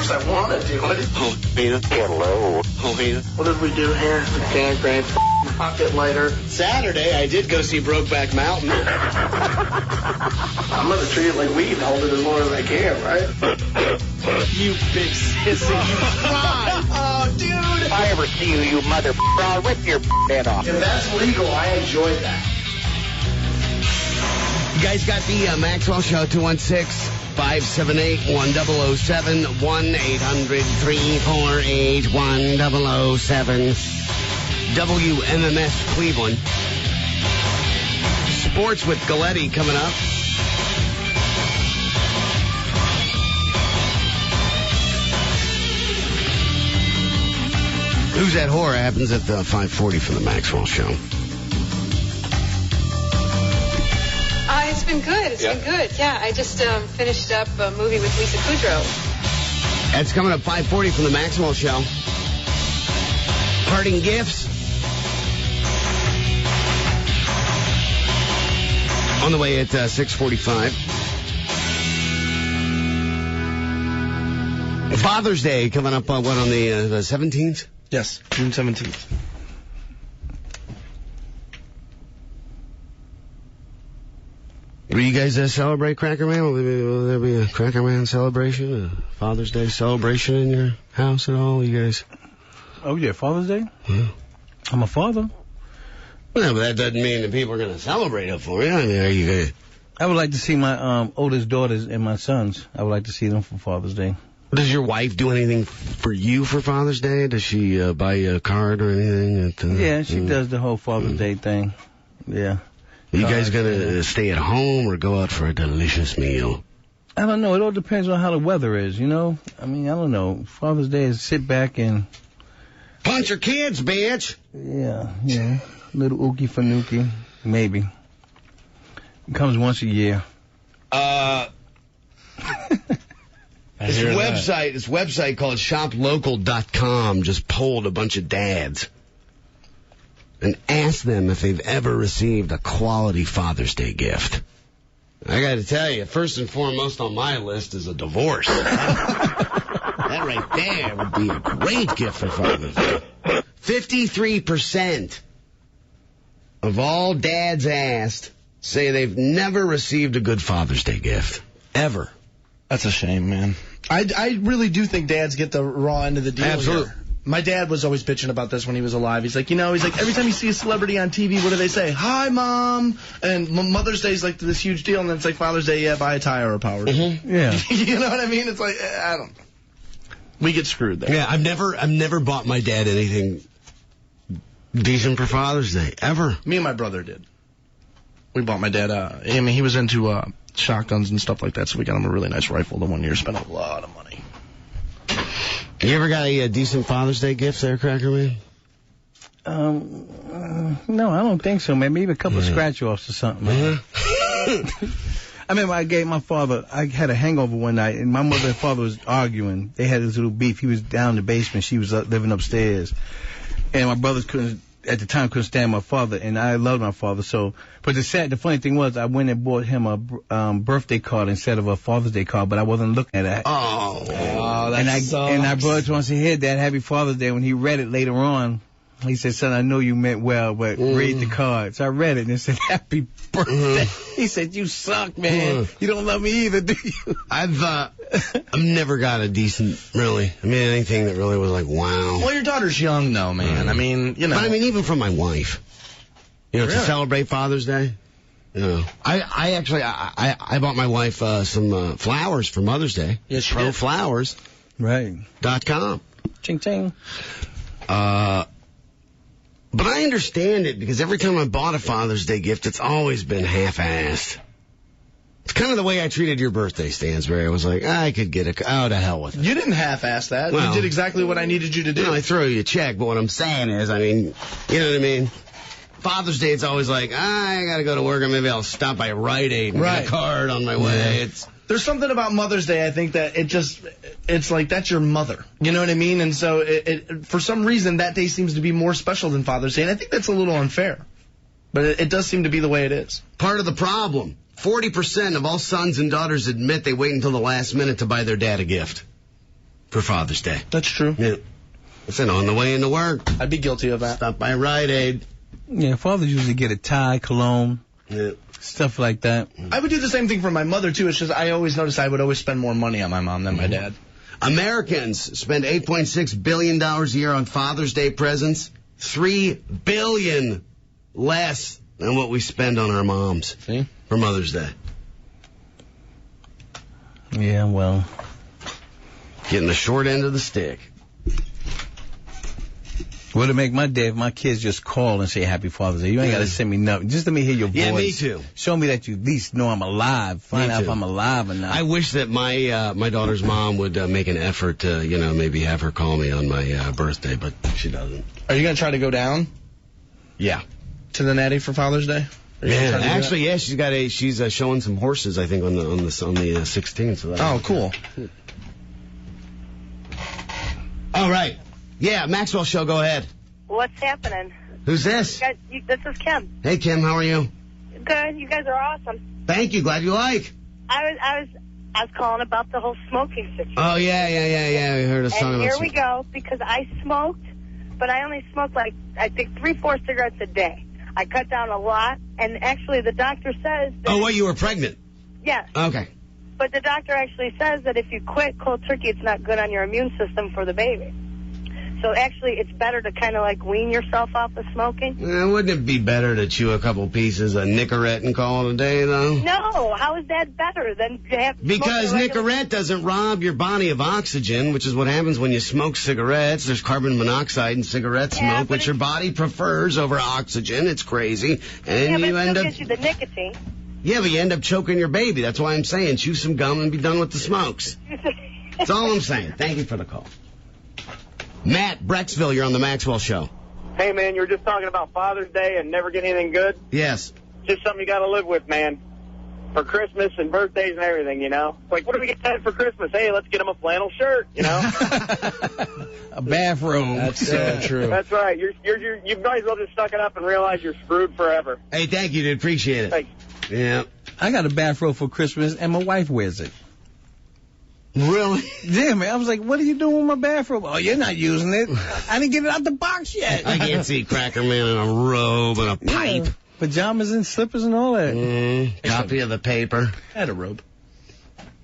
course I want to do it. Oh, Peter. Hello. Oh, Peter. What did we do here? Mechanic grade pocket lighter. Saturday, I did go see Brokeback Mountain. I'm going to treat it like weed and hold it as long as I can, right? You big sissy, you cried. Oh, dude. If I ever see you, you mother, I'll rip your head off. If that's legal, I enjoyed that. You guys got the Maxwell Show, 216-578-1007, 1-800-348-1007. WMMS Cleveland. Sports with Galletti coming up. Who's That Whore happens at 5:40 for the Maxwell Show. It's been good. It's been good. Yeah, I just finished up a movie with Lisa Kudrow. That's coming up 5:40 from the Maxwell Show. Parting gifts. On the way at 6:45. Father's Day coming up on the 17th? Yes, June 17th. Will you guys celebrate Cracker Man? Will there be a Cracker Man celebration, a Father's Day celebration in your house at all, you guys? Oh, yeah, Father's Day? Yeah. I'm a father. Well, but that doesn't mean that people are going to celebrate it for you. I mean, are you going to... I would like to see my oldest daughters and my sons. I would like to see them for Father's Day. Does your wife do anything for you for Father's Day? Does she buy you a card or anything? Yeah, she does the whole Father's Day thing. Yeah. Are you guys going to stay at home or go out for a delicious meal? I don't know. It all depends on how the weather is, you know? I mean, I don't know. Father's Day is sit back and... Punch your kids, bitch! Yeah. Little ookie fanuki. Maybe. It comes once a year. This website called shoplocal.com just polled a bunch of dads and asked them if they've ever received a quality Father's Day gift. I got to tell you, first and foremost on my list is a divorce. That right there would be a great gift for Father's Day. 53% of all dads asked say they've never received a good Father's Day gift. Ever. That's a shame, man. I really do think dads get the raw end of the deal. Absolutely. Here. My dad was always bitching about this when he was alive. He's like, every time you see a celebrity on TV, what do they say? Hi, Mom. And Mother's Day is like this huge deal, and then it's like Father's Day, yeah, buy a tie or a power. Mm-hmm. Yeah. You know what I mean? It's like, I don't know. We get screwed there. Yeah, I've never bought my dad anything decent for Father's Day, ever. Me and my brother did. We bought my dad, he was into shotguns and stuff like that, so we got him a really nice rifle the one year, spent a lot of money. You ever got a decent Father's Day gift there, Cracker Man? No, I don't think so, man. Maybe a couple of scratch-offs or something, man. I remember I gave my father, I had a hangover one night, and my mother and father was arguing. They had this little beef. He was down in the basement. She was living upstairs. And my brothers couldn't stand my father, and I loved my father. So, but the funny thing was, I went and bought him a birthday card instead of a Father's Day card, but I wasn't looking at it. Oh, that sucks. And I brought it to him and said, "Here, Dad, Happy Father's Day." When he read it later on, he said, "Son, I know you meant well, but read the card." So I read it, and it said, "Happy birthday." He said, "You suck, man. You don't love me either, do you?" I've never got a decent, really. I mean, anything that really was like, wow. Well, your daughter's young, though, man. I mean, But I mean, even from my wife, to celebrate Father's Day. I actually bought my wife some flowers for Mother's Day. Yes, you did. Proflowers. Right. .com. Ching ching. But I understand it because every time I bought a Father's Day gift, it's always been half-assed. It's kind of the way I treated your birthday, Stansbury. I was like, I could get to hell with it. You didn't half-ass that. Well, you did exactly what I needed you to do. I throw you a check, but what I'm saying is, I mean, you know what I mean? Father's Day, it's always like, I got to go to work, and maybe I'll stop by Rite Aid and get a card on my way. There's something about Mother's Day, I think, that it's like, that's your mother. You know what I mean? And so, for some reason, that day seems to be more special than Father's Day, and I think that's a little unfair. But it does seem to be the way it is. Part of the problem, 40% of all sons and daughters admit they wait until the last minute to buy their dad a gift. for Father's Day. That's true. Yeah. Listen, on the way into work. I'd be guilty of that. Stop by Rite Aid. Yeah, fathers usually get a tie, cologne, stuff like that. I would do the same thing for my mother, too. It's just I always noticed I would always spend more money on my mom than my dad. Americans spend $8.6 billion a year on Father's Day presents. $3 billion less than what we spend on our moms for Mother's Day. Yeah, well. Getting the short end of the stick. Would it make my day if my kids just call and say Happy Father's Day? You ain't got to send me nothing. Just let me hear your voice. Yeah, me too. Show me that you at least know I'm alive. Find out if I'm alive or not. I wish that my daughter's mom would make an effort to, maybe have her call me on my birthday, but she doesn't. Are you going to try to go down? Yeah. To the Natty for Father's Day? Yeah, actually, yeah, she's showing some horses, I think, on the 16th. So cool. All right. Yeah, Maxwell Show, go ahead. What's happening? Who's this? This is Kim. Hey, Kim, how are you? Good. You guys are awesome. Thank you. Glad you like. I was calling about the whole smoking situation. Oh, yeah. We heard us talking about here we go, because I smoked, but I only smoked I think 3-4 cigarettes a day. I cut down a lot, and actually the doctor says that... Oh, what, you were pregnant? Yes. Okay. But the doctor actually says that if you quit cold turkey, it's not good on your immune system for the baby. So actually, it's better to kind of wean yourself off of smoking. Wouldn't it be better to chew a couple pieces of Nicorette and call it a day, though? No. How is that better than to have... Because Nicorette doesn't rob your body of oxygen, which is what happens when you smoke cigarettes. There's carbon monoxide in cigarette smoke, which your body prefers over oxygen. It's crazy. And but you it end still up... gives you the nicotine. Yeah, but you end up choking your baby. That's why I'm saying chew some gum and be done with the smokes. That's all I'm saying. Thank you for the call. Matt, Brecksville, you're on the Maxwell Show. Hey, man, you were just talking about Father's Day and never get anything good. Yes. Just something you got to live with, man. For Christmas and birthdays and everything, Like, what do we get Dad for Christmas? Hey, let's get him a flannel shirt, A bathrobe. That's so true. That's right. You might as well just suck it up and realize you're screwed forever. Hey, thank you, dude. Appreciate it. Thanks. Yeah. I got a bathrobe for Christmas, and my wife wears it. Really? Yeah, man. I was like, what are you doing with my bathrobe? Oh, you're not using it. I didn't get it out the box yet. I can't see Cracker Man in a robe and a pipe. Yeah, pajamas and slippers and all that. Copy of the paper. I had a robe.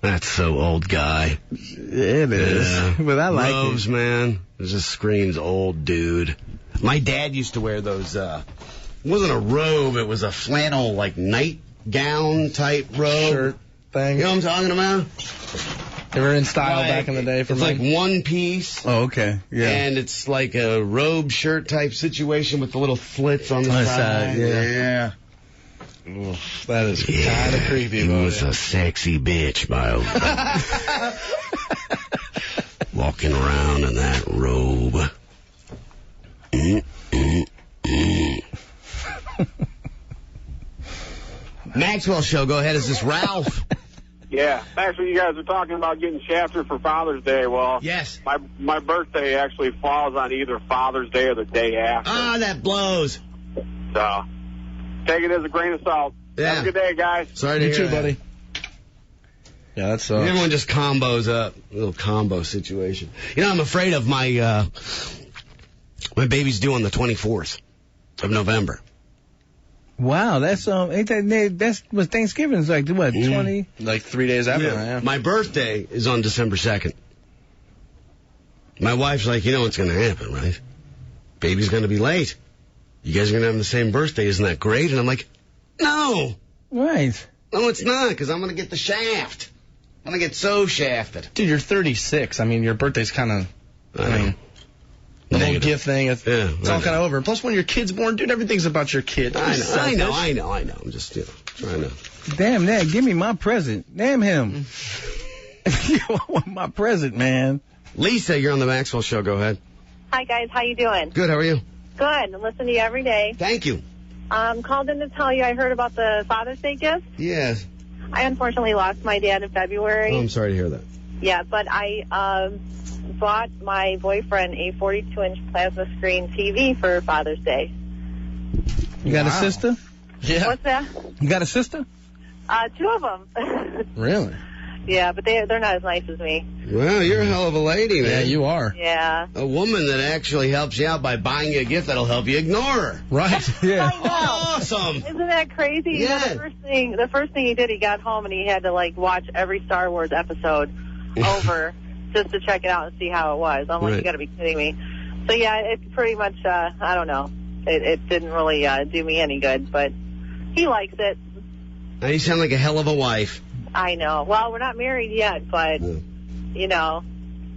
That's so old guy. It is. Yeah. But I like Robes, man. It just screams old dude. My dad used to wear those, it wasn't a robe, it was a flannel, nightgown type robe. Shirt thing. You know what I'm talking about? They were in style back in the day. It's like one piece. Oh, okay. Yeah. And it's like a robe shirt type situation with the little slits on the side. Yeah. Oof, that is kind of creepy. He was a sexy bitch, my old friend. Walking around in that robe. Maxwell Show, go ahead. Is this Ralph? Yeah. Actually, you guys are talking about getting shafted for Father's Day. Well, yes. My birthday actually falls on either Father's Day or the day after. Ah, that blows. So, take it as a grain of salt. Yeah. Have a good day, guys. Sorry to hear too, that. buddy. Yeah, that's everyone just combos up. A little combo situation. I'm afraid of my baby's due on the 24th of November. Wow, that's that's what Thanksgiving's like. What, 20? Like 3 days after. Yeah. My birthday is on December 2nd. My wife's like, what's going to happen, right? Baby's going to be late. You guys are going to have the same birthday. Isn't that great? And I'm like, no. Right. No, it's not, because I'm going to get the shaft. I'm going to get so shafted. Dude, you're 36. I mean, your birthday's kind of, the whole gift thing, it's all kind of over. Plus, when your kid's born, dude, everything's about your kid. I know. I'm just, trying to. Damn that. Give me my present. Damn him. I want my present, man. Lisa, you're on the Maxwell Show. Go ahead. Hi, guys. How you doing? Good. How are you? Good. I listen to you every day. Thank you. Called in to tell you I heard about the Father's Day gift. Yes. I unfortunately lost my dad in February. Oh, I'm sorry to hear that. Yeah, but I bought my boyfriend a 42-inch plasma screen TV for Father's Day. You got a sister? Yeah. What's that? You got a sister? 2 of them. Really? Yeah, but they're not as nice as me. Well, you're a hell of a lady, man. Yeah, you are. Yeah. A woman that actually helps you out by buying you a gift that'll help you ignore her. Right. Yeah. I know. Awesome. Isn't that crazy? You know, Yeah. the first thing he did, he got home and he had to like watch every Star Wars episode over just to check it out and see how it was. I'm like, you got to be kidding me. So yeah, it's pretty much I don't know. It didn't really do me any good, but he likes it. Now you sound like a hell of a wife. I know. Well, we're not married yet, but you know,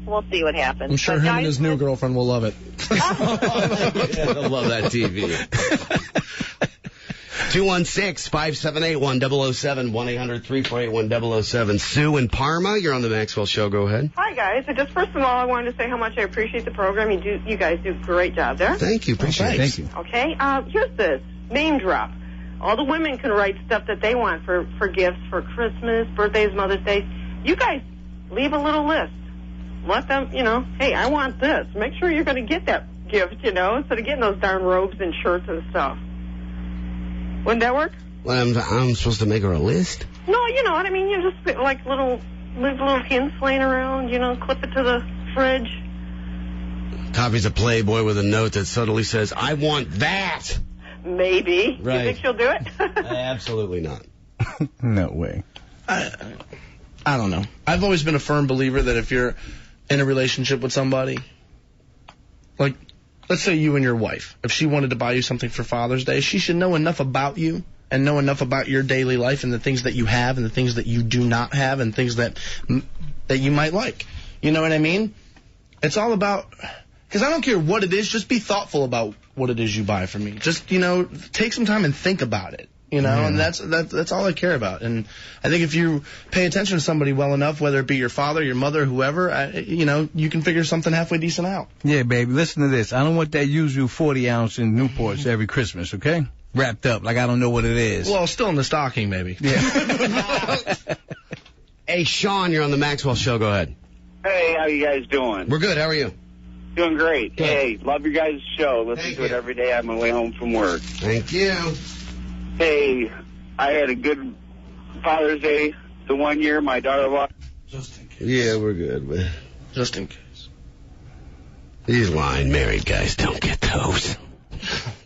we'll see what happens. I'm sure but him and his new girlfriend will love it. I love that TV. 216-578-1007, 1-800-348-1007. Sue in Parma, you're on the Maxwell Show. Go ahead. Hi, guys. So just first of all, I wanted to say how much I appreciate the program. You guys do a great job there. Thank you. Appreciate it. Thank you. Okay. Here's this name drop. All the women can write stuff that they want for gifts for Christmas, birthdays, Mother's Day. You guys leave a little list. Let them, hey, I want this. Make sure you're going to get that gift, instead of getting those darn robes and shirts and stuff. Wouldn't that work? Well, I'm supposed to make her a list? No, you know what I mean. You just like leave little hints laying around, clip it to the fridge. Copies a Playboy with a note that subtly says, I want that. Maybe. Right. You think she'll do it? Absolutely not. No way. I don't know. I've always been a firm believer that if you're in a relationship with somebody, like, let's say you and your wife, if she wanted to buy you something for Father's Day, she should know enough about you and know enough about your daily life and the things that you have and the things that you do not have and things that you might like. You know what I mean? It's all about, because I don't care what it is, just be thoughtful about what it is you buy for me. Just, take some time and think about it. And that's all I care about. And I think if you pay attention to somebody well enough, whether it be your father, your mother, whoever, you can figure something halfway decent out. Yeah, baby, listen to this. I don't want that usual 40-ounce in Newports every Christmas, okay? Wrapped up like I don't know what it is. Well, still in the stocking, maybe. Yeah. Hey, Sean, you're on the Maxwell Show. Go ahead. Hey, how you guys doing? We're good. How are you? Doing great. Good. Hey, love your guys' show. Listen Thank to it you. every day on my way home from work. Thank you. Hey, I had a good Father's Day the one year. My daughter lost. Just in case. Yeah, we're good. But Just in case. these lying married guys don't get those.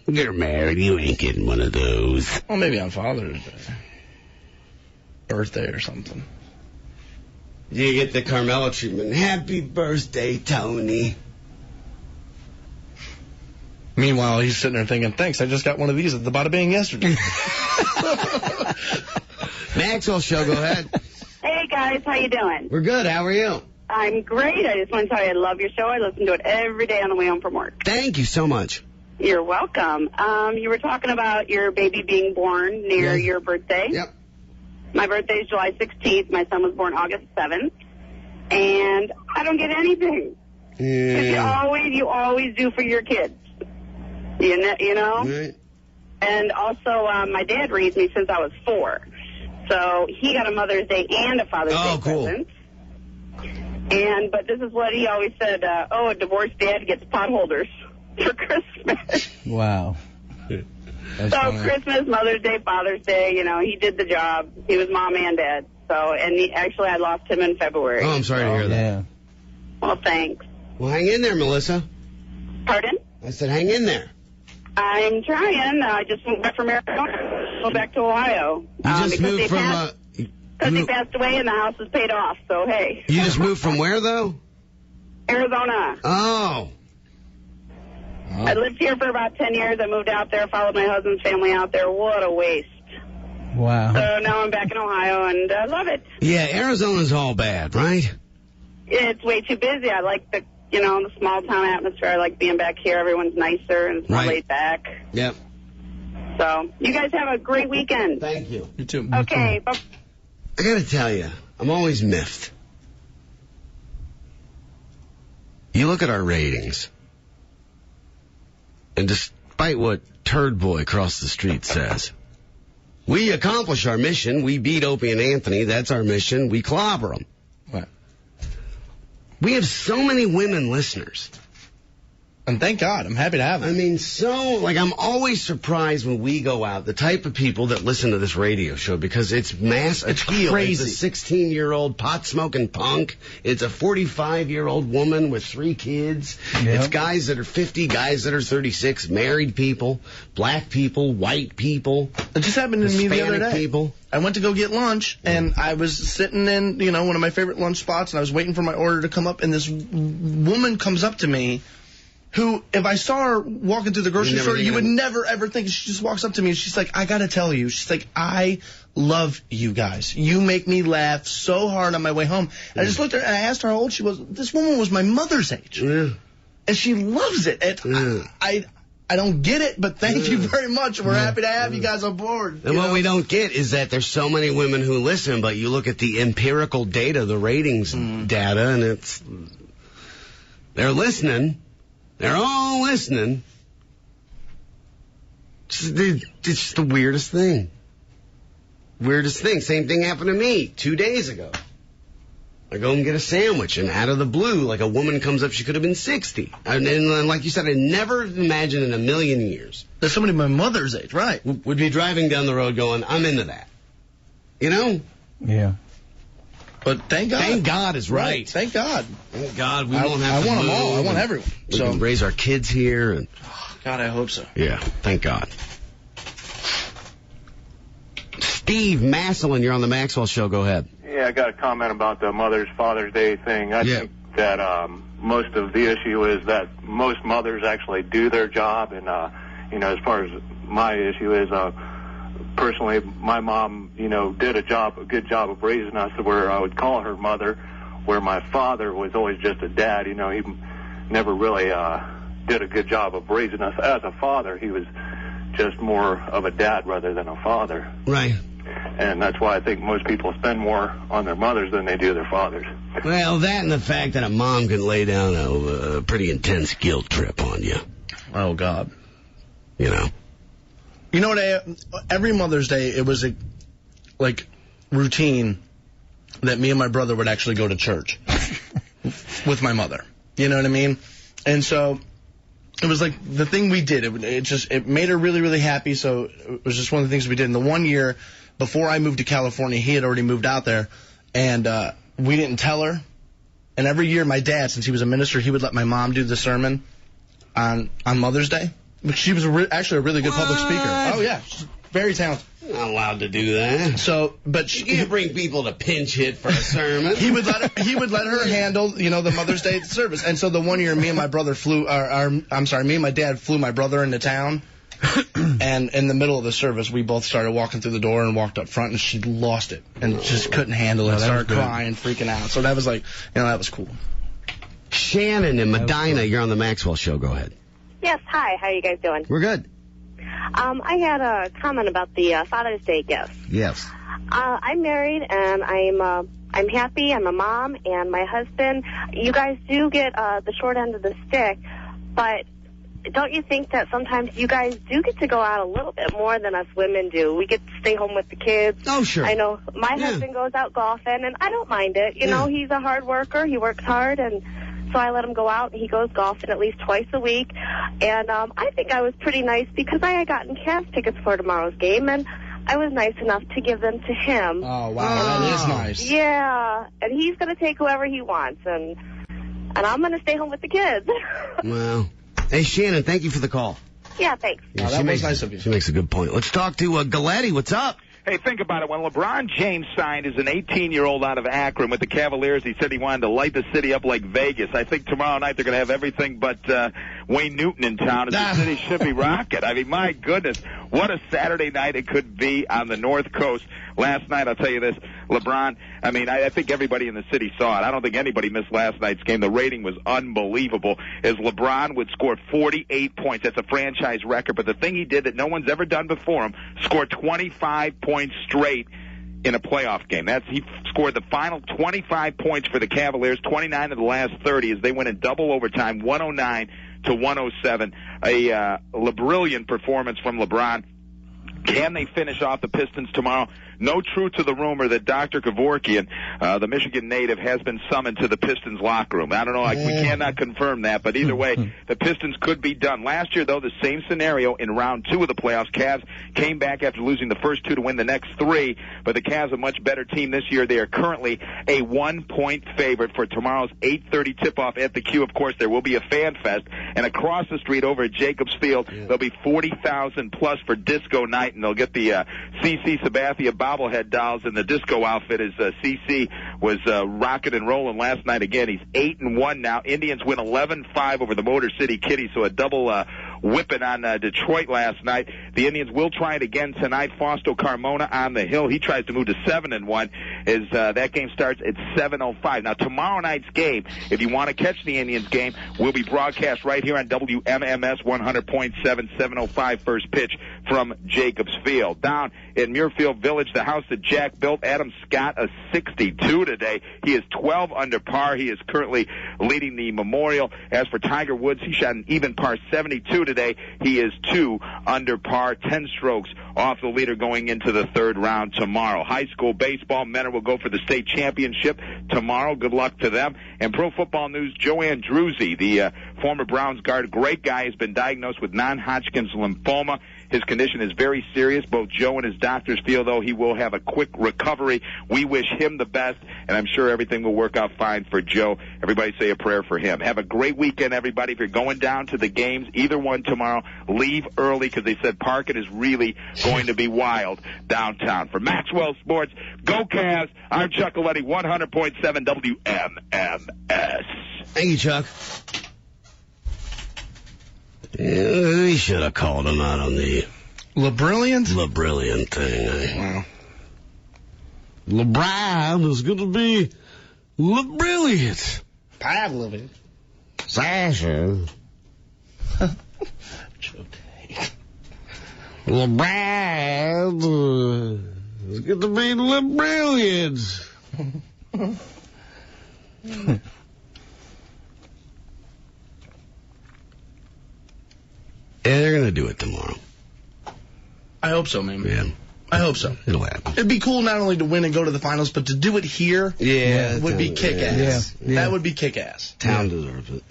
You're married. You ain't getting one of those. Well, maybe on Father's Day. Birthday or something. You get the Carmela treatment. Happy birthday, Tony. Meanwhile, he's sitting there thinking, thanks, I just got one of these at the Bada Bing yesterday. Maxwell Show, go ahead. Hey, guys. How you doing? We're good. How are you? I'm great. I just want to tell you I love your show. I listen to it every day on the way home from work. Thank you so much. You're welcome. You were talking about your baby being born near your birthday. Yep. My birthday is July 16th. My son was born August 7th. And I don't get anything. Yeah. You always do for your kids. You know? Right. And also, my dad raised me since I was 4. So he got a Mother's Day and a Father's Day present. But this is what he always said, a divorced dad gets potholders for Christmas. Wow. That's so funny. Christmas, Mother's Day, Father's Day, he did the job. He was mom and dad. So, actually I lost him in February. Oh, I'm sorry to hear that. Yeah. Well, thanks. Well, hang in there, Melissa. Pardon? I said hang in there. I'm trying. I just went back from Arizona. Go back to Ohio. You just moved from... Because he passed away and the house is paid off, so hey. You just moved from where, though? Arizona. Oh. I lived here for about 10 years. I moved out there, followed my husband's family out there. What a waste. Wow. So now I'm back in Ohio, and I love it. Yeah, Arizona's all bad, right? It's way too busy. I like the small town atmosphere. I like being back here. Everyone's nicer and it's more laid back. Yep. So you guys have a great weekend. Thank you. You too. Okay. Bye. I gotta tell you, I'm always miffed. You look at our ratings, and despite what Turd Boy across the street says, we accomplish our mission. We beat Opie and Anthony. That's our mission. We clobber them. What? We have so many women listeners. And thank God. I'm happy to have it. I mean, I'm always surprised when we go out, the type of people that listen to this radio show, because it's mass appeal. Crazy. It's a 16-year-old pot-smoking punk. It's a 45-year-old woman with 3 kids. Yeah. It's guys that are 50, guys that are 36, married people, black people, white people. It just happened to me the other Hispanic day. people. I went to go get lunch, and I was sitting in, one of my favorite lunch spots, and I was waiting for my order to come up, and this woman comes up to me who, if I saw her walking through the grocery store, you would never, ever think. She just walks up to me, and she's like, I got to tell you. She's like, I love you guys. You make me laugh so hard on my way home. And I just looked at her, and I asked her how old she was. This woman was my mother's age. Yeah. And she loves it. And I don't get it, but thank you very much. We're happy to have you guys on board. And what we don't get is that there's so many women who listen, but you look at the empirical data, the ratings data, and they're listening. They're all listening. It's just the weirdest thing. Weirdest thing. Same thing happened to me 2 days ago. I go and get a sandwich, and out of the blue, like a woman comes up, she could have been 60. And like you said, I never imagined in a million years. There's somebody my mother's age, right? Would be driving down the road going, I'm into that. You know? Yeah. But thank God. Thank God is right. Thank God. Thank God we won't have to I want move. them all. I want everyone. We can raise our kids here. And God, I hope so. yeah, thank God. Steve Massillon, you're on the Maxwell Show. Go ahead. Yeah, I got a comment about the Father's Day thing. I think that most of the issue is that most mothers actually do their job. And, as far as my issue is, personally, my mom, did a good job of raising us where I would call her mother, where my father was always just a dad. He never really did a good job of raising us as a father. He was just more of a dad rather than a father. Right. And that's why I think most people spend more on their mothers than they do their fathers. Well, that and the fact that a mom can lay down a pretty intense guilt trip on you. Oh, God. You know. You know what? Every Mother's Day, it was a routine that me and my brother would actually go to church with my mother. You know what I mean? And so it was like the thing we did. It made her really, really happy. So it was just one of the things we did. And the one year before I moved to California, he had already moved out there, and we didn't tell her. And every year, my dad, since he was a minister, he would let my mom do the sermon on Mother's Day. But she was actually a really good public speaker. Oh, yeah. She's very talented. You're not allowed to do that. So, but you can't bring people to pinch hit for a sermon. He would let her handle, the Mother's Day service. And so the one year, me and my dad flew my brother into town. And in the middle of the service, we both started walking through the door and walked up front, and she lost it and just couldn't handle it. Started crying, freaking out. So that was that was cool. Shannon in Medina, you're on the Maxwell Show. Go ahead. Yes, hi. How are you guys doing? We're good. I had a comment about the Father's Day gifts. Yes. I'm married, and I'm happy. I'm a mom, and my husband. You guys do get the short end of the stick, but don't you think that sometimes you guys do get to go out a little bit more than us women do? We get to stay home with the kids. Oh, sure. I know my husband goes out golfing, and I don't mind it. You know, he's a hard worker. He works hard, and so I let him go out, and he goes golfing at least twice a week. And I think I was pretty nice because I had gotten Cavs tickets for tomorrow's game, and I was nice enough to give them to him. Oh, wow. That is nice. Yeah, and he's going to take whoever he wants, and I'm going to stay home with the kids. Well, hey, Shannon, thank you for the call. Yeah, thanks. Yeah, that was nice of you. She makes a good point. Let's talk to Galletti. What's up? Hey, think about it. When LeBron James signed as an 18-year-old out of Akron with the Cavaliers, he said he wanted to light the city up like Vegas. I think tomorrow night they're going to have everything but Wayne Newton in town, and the city should be rocking. I mean, my goodness, what a Saturday night it could be on the North Coast. Last night, I'll tell you this, LeBron, I mean, I think everybody in the city saw it. I don't think anybody missed last night's game. The rating was unbelievable as LeBron would score 48 points. That's a franchise record. But the thing he did that no one's ever done before him, scored 25 points straight in a playoff game. He scored the final 25 points for the Cavaliers, 29 of the last 30 as they went in double overtime, 109-107. A brilliant performance from LeBron. Can they finish off the Pistons tomorrow? no truth to the rumor that Dr. Kevorkian, the Michigan native, has been summoned to the Pistons locker room. I don't know. We cannot confirm that, but either way, the Pistons could be done. Last year, though, the same scenario in round 2 of the playoffs. Cavs came back after losing the first 2 to win the next 3, but the Cavs are a much better team this year. They are currently a 1-point favorite for tomorrow's 8:30 tip-off at the Q. Of course, there will be a fan fest, and across the street over at Jacobs Field, there'll be 40,000 plus for disco night, and they'll get the CC Sabathia bobblehead dolls in the disco outfit as CC was rocking and rolling last night. Again, he's 8-1 now. Indians win 11-5 over the Motor City Kitties, so a double whipping on Detroit last night. The Indians will try it again tonight. Fausto Carmona on the hill. He tries to move to 7-1 as that game starts at 7:05. Now, tomorrow night's game, if you want to catch the Indians game, will be broadcast right here on WMMS 100.7, 7:05 first pitch from Jacobs Field. Down in Muirfield Village, the house that Jack built, Adam Scott, a 62 today. He is 12 under par. He is currently leading the Memorial. As for Tiger Woods, he shot an even par 72 today. He is 2 under par, 10 strokes off the leader going into the 3rd round tomorrow. High school baseball, Menor will go for the state championship tomorrow. Good luck to them. And pro football news, Joanne Druzzi, the former Browns guard, great guy, has been diagnosed with non-Hodgkin's lymphoma. His condition is very serious. Both Joe and his doctors feel, though, he will have a quick recovery. We wish him the best, and I'm sure everything will work out fine for Joe. Everybody say a prayer for him. Have a great weekend, everybody. If you're going down to the games, either one tomorrow, leave early because they said parking is really going to be wild downtown. For Maxwell Sports, go Cavs. I'm Chuck Coletti, 100.7 WMMS. Thank you, Chuck. Yeah, we should have called him out on the LeBrilliant thing. Wow. LeBron is going to be LeBrilliant. Pavlovich. Sasha. LeBron is going to be LeBrilliant. Yeah, they're going to do it tomorrow. I hope so, man. Yeah. I hope so. It'll happen. It'd be cool not only to win and go to the finals, but to do it here would be kick-ass. Yeah. That would be kick-ass. Town deserves it.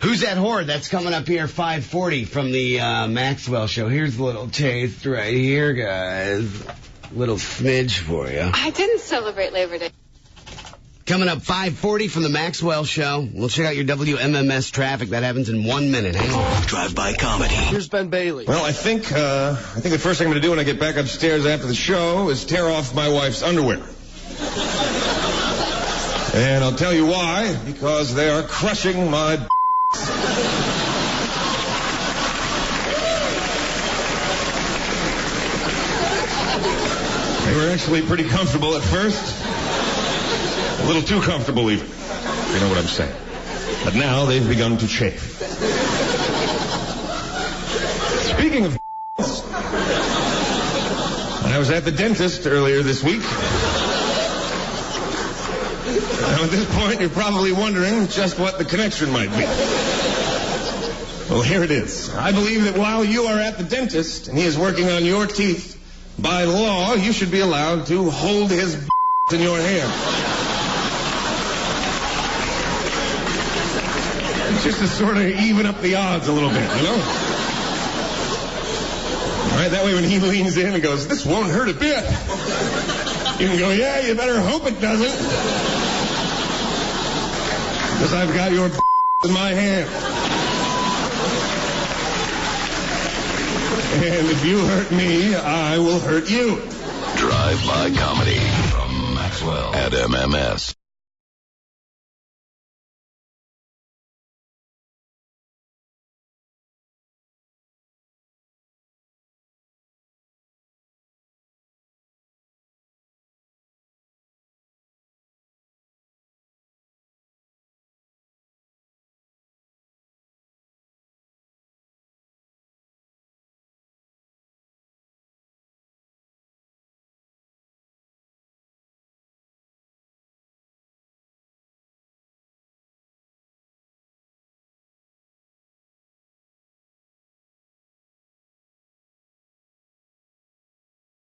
Who's that whore? That's coming up here 5:40 from the Maxwell show. Here's a little taste right here, guys. Little smidge for you. I didn't celebrate Labor Day. Coming up 5:40 from the Maxwell show. We'll check out your WMMS traffic. That happens in 1 minute. Hang on. Drive-by comedy. Here's Ben Bailey. Well, I think the first thing I'm going to do when I get back upstairs after the show is tear off my wife's underwear. And I'll tell you why. Because they are crushing my They were actually pretty comfortable at first. A little too comfortable even. You know what I'm saying. But now they've begun to chafe. Speaking of I was at the dentist earlier this week. Now at this point you're probably wondering just what the connection might be. Well, here it is. I believe that while you are at the dentist and he is working on your teeth, by law you should be allowed to hold his in your hand. Just to sort of even up the odds a little bit, you know? All right, that way when he leans in and goes, this won't hurt a bit, you can go, yeah, you better hope it doesn't. Because I've got your in my hand. And if you hurt me, I will hurt you. Drive-by comedy from Maxwell at MMS.